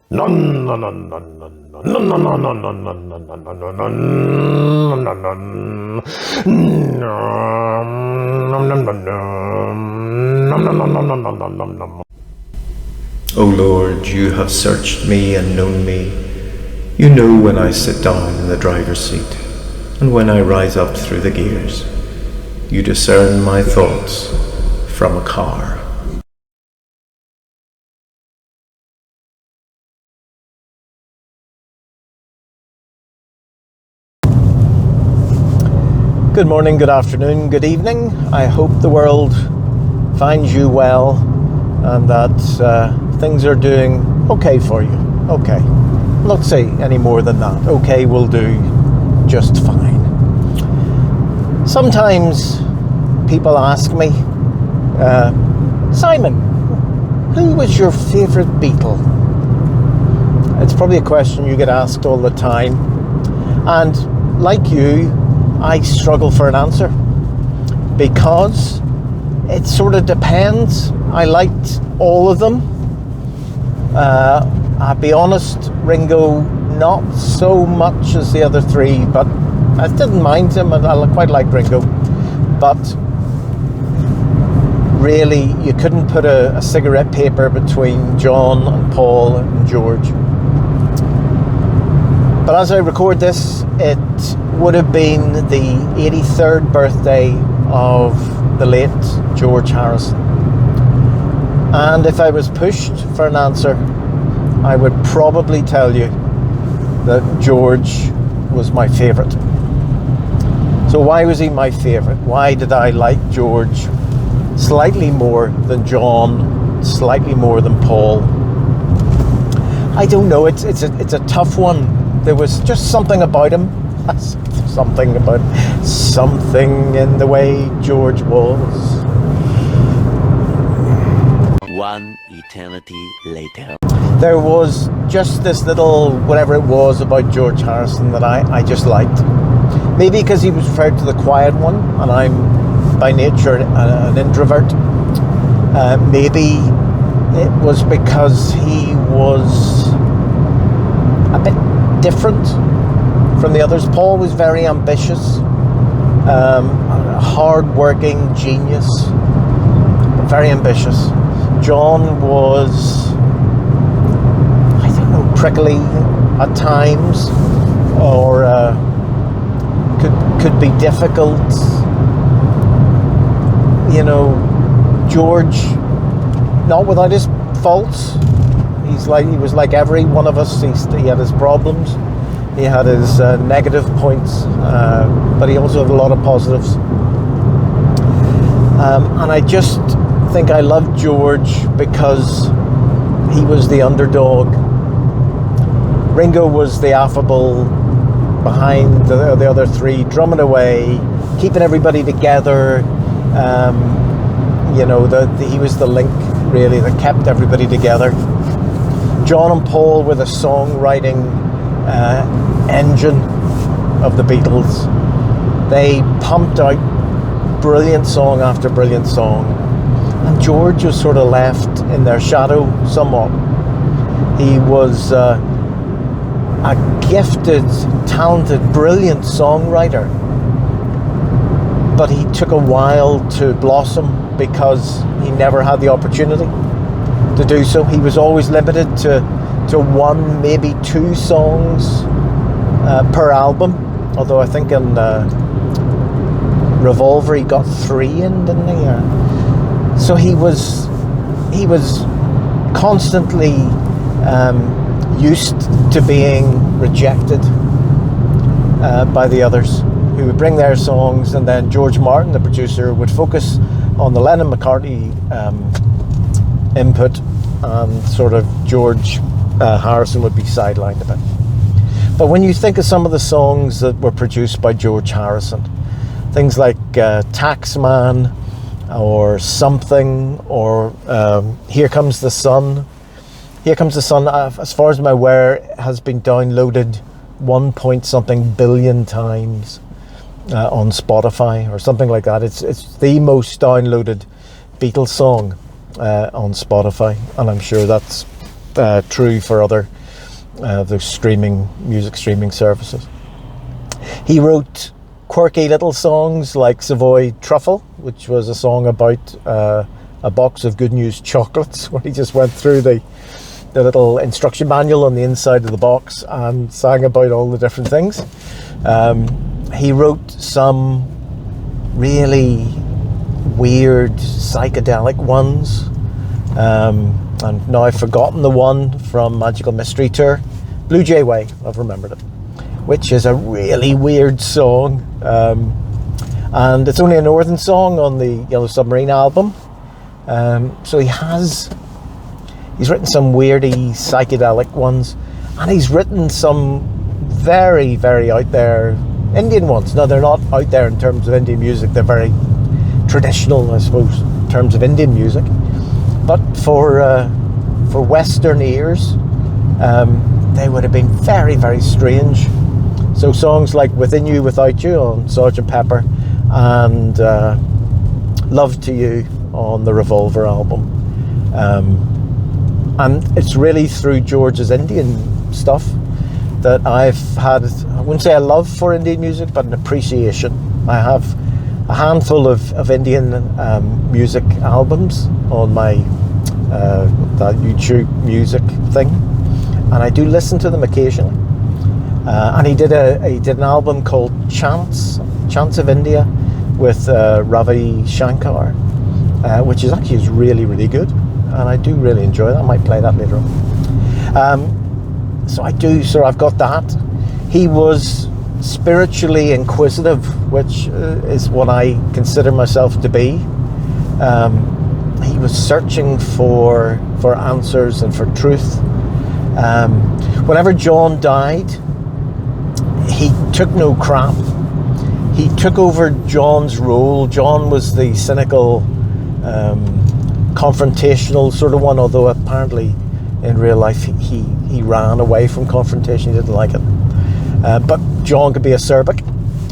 O Lord, you have searched me and known me. You know when I sit down in the driver's seat and when I rise up through the gears. You discern my thoughts from a car. Good morning, good afternoon, good evening. I hope the world finds you well and that things are doing okay for you. Okay. Not say any more than that. Okay will do just fine. Sometimes people ask me, Simon, who was your favourite Beatle? It's probably a question you get asked all the time. And like you, I struggle for an answer because it sort of depends. I liked all of them. I'll be honest, Ringo not so much as the other three, but I didn't mind him and I quite liked Ringo. But really, you couldn't put a cigarette paper between John and Paul and George. But as I record this, it would have been the 83rd birthday of the late George Harrison. And if I was pushed for an answer, I would probably tell you that George was my favourite. So why was he my favourite? Why did I like George slightly more than John, slightly more than Paul? I don't know, it's a tough one. There was just something about him, something in the way George was. One eternity later. There was just this little whatever it was about George Harrison that I just liked. Maybe because he was referred to the quiet one, and I'm by nature an introvert. Maybe it was because he was a bit different from the others. Paul was very ambitious, a hard-working genius, but very ambitious. John was, I don't know, prickly at times, or could be difficult. You know, George, not without his faults. He was like every one of us. He had his problems, he had his negative points, but he also had a lot of positives. And I just think I loved George because he was the underdog. Ringo was the affable behind the other three, drumming away, keeping everybody together. He was the link really that kept everybody together. John and Paul were the songwriting engine of the Beatles. They pumped out brilliant song after brilliant song, and George was sort of left in their shadow somewhat. He was a gifted, talented, brilliant songwriter, but he took a while to blossom because he never had the opportunity to do so. He was always limited to one, maybe two songs per album, although I think in Revolver he got 3 in, didn't he? So he was constantly used to being rejected by the others, who would bring their songs, and then George Martin, the producer, would focus on the Lennon-McCartney input, and sort of George Harrison would be sidelined a bit. But when you think of some of the songs that were produced by George Harrison, things like Taxman, or Something, or Here Comes the Sun. Here Comes the Sun, as far as I'm aware, has been downloaded 1 point something billion times on Spotify or something like that. It's the most downloaded Beatles song on Spotify, and I'm sure that's true for other the music streaming services. He wrote quirky little songs like Savoy Truffle, which was a song about a box of Good News chocolates, where he just went through the little instruction manual on the inside of the box and sang about all the different things. He wrote some really weird psychedelic ones, and now I've forgotten the one from Magical Mystery Tour, Blue Jay Way, I've remembered it, which is a really weird song, and it's only a northern song on the Yellow Submarine album. So he's written some weirdy psychedelic ones, and he's written some very, very out there Indian ones. Now, they're not out there in terms of Indian music, they're very traditional, I suppose, in terms of Indian music, but for Western ears, they would have been very, very strange. So songs like Within You, Without You on Sgt. Pepper, and Love to You on the Revolver album. And it's really through George's Indian stuff that I've had, I wouldn't say a love for Indian music, but an appreciation. I have a handful of Indian music albums on my that YouTube music thing, and I do listen to them occasionally. And he did an album called Chants of India with Ravi Shankar, which is really, really good, and I do really enjoy that. I might play that later on. So I've got that. He was spiritually inquisitive, which is what I consider myself to be. He was searching for answers and for truth. Whenever John died, he took no crap. He took over John's role. John was the cynical, confrontational sort of one, although apparently in real life he ran away from confrontation. He didn't like it. But John could be acerbic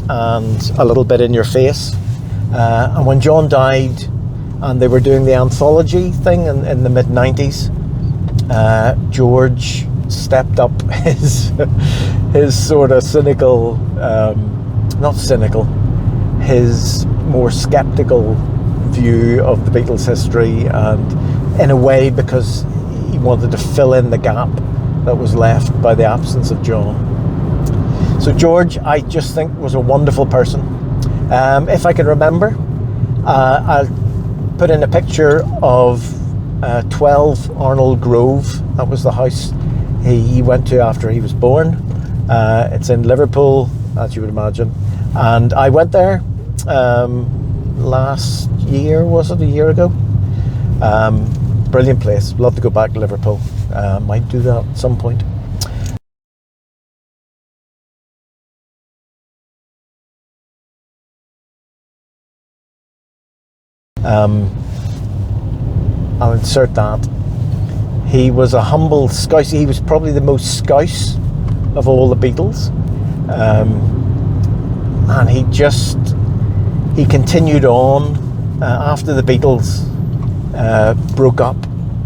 and a little bit in your face. And when John died and they were doing the anthology thing in the mid-90s, George stepped up his sort of cynical, not cynical, his more skeptical view of the Beatles' history, and in a way because he wanted to fill in the gap that was left by the absence of John. So George, I just think, was a wonderful person. If I can remember, I'll put in a picture of 12 Arnold Grove. That was the house he went to after he was born. It's in Liverpool, as you would imagine. And I went there last year, was it? A year ago? Brilliant place. Love to go back to Liverpool. Might do that at some point. I'll insert that. He was a humble Scouse. He was probably the most Scouse of all the Beatles, and he continued on after the Beatles broke up.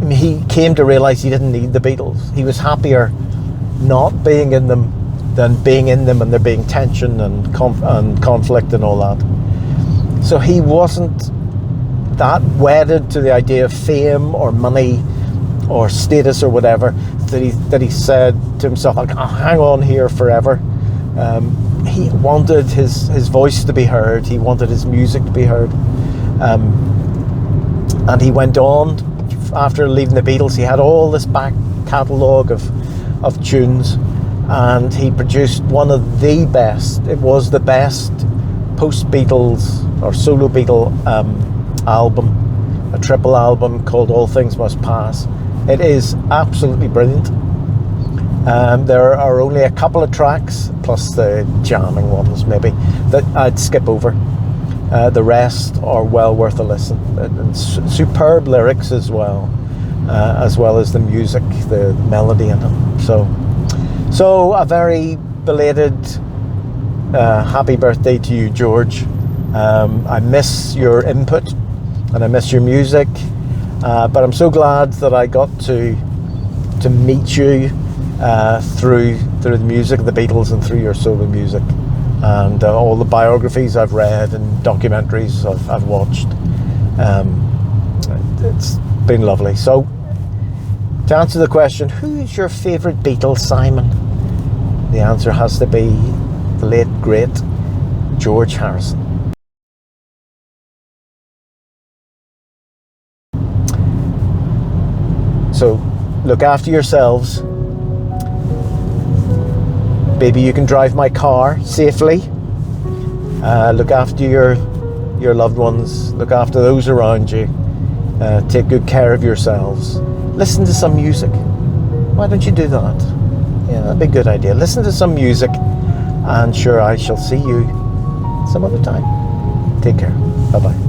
I mean, he came to realise he didn't need the Beatles. He was happier not being in them than being in them and there being tension and conflict and all that. So he wasn't that wedded to the idea of fame or money or status or whatever that he said to himself, like, I'll hang on here forever. He wanted his voice to be heard. He wanted his music to be heard. And he went on after leaving the Beatles. He had all this back catalogue of tunes, and he produced one of the best. It was the best post-Beatles or solo Beatle album, a triple album called All Things Must Pass. It is absolutely brilliant. There are only a couple of tracks, plus the jamming ones maybe, that I'd skip over. The rest are well worth a listen. And superb lyrics as well as the music, the melody in them. So a very belated happy birthday to you, George. I miss your input and I miss your music, but I'm so glad that I got to meet you through the music of the Beatles and through your solo music, and all the biographies I've read and documentaries I've watched. It's been lovely. So, to answer the question, who's your favourite Beatle, Simon? The answer has to be the late, great George Harrison. So, look after yourselves. Maybe you can drive my car safely. Look after your loved ones. Look after those around you. Take good care of yourselves. Listen to some music. Why don't you do that? Yeah, that'd be a good idea. Listen to some music, and sure, I shall see you some other time. Take care. Bye-bye.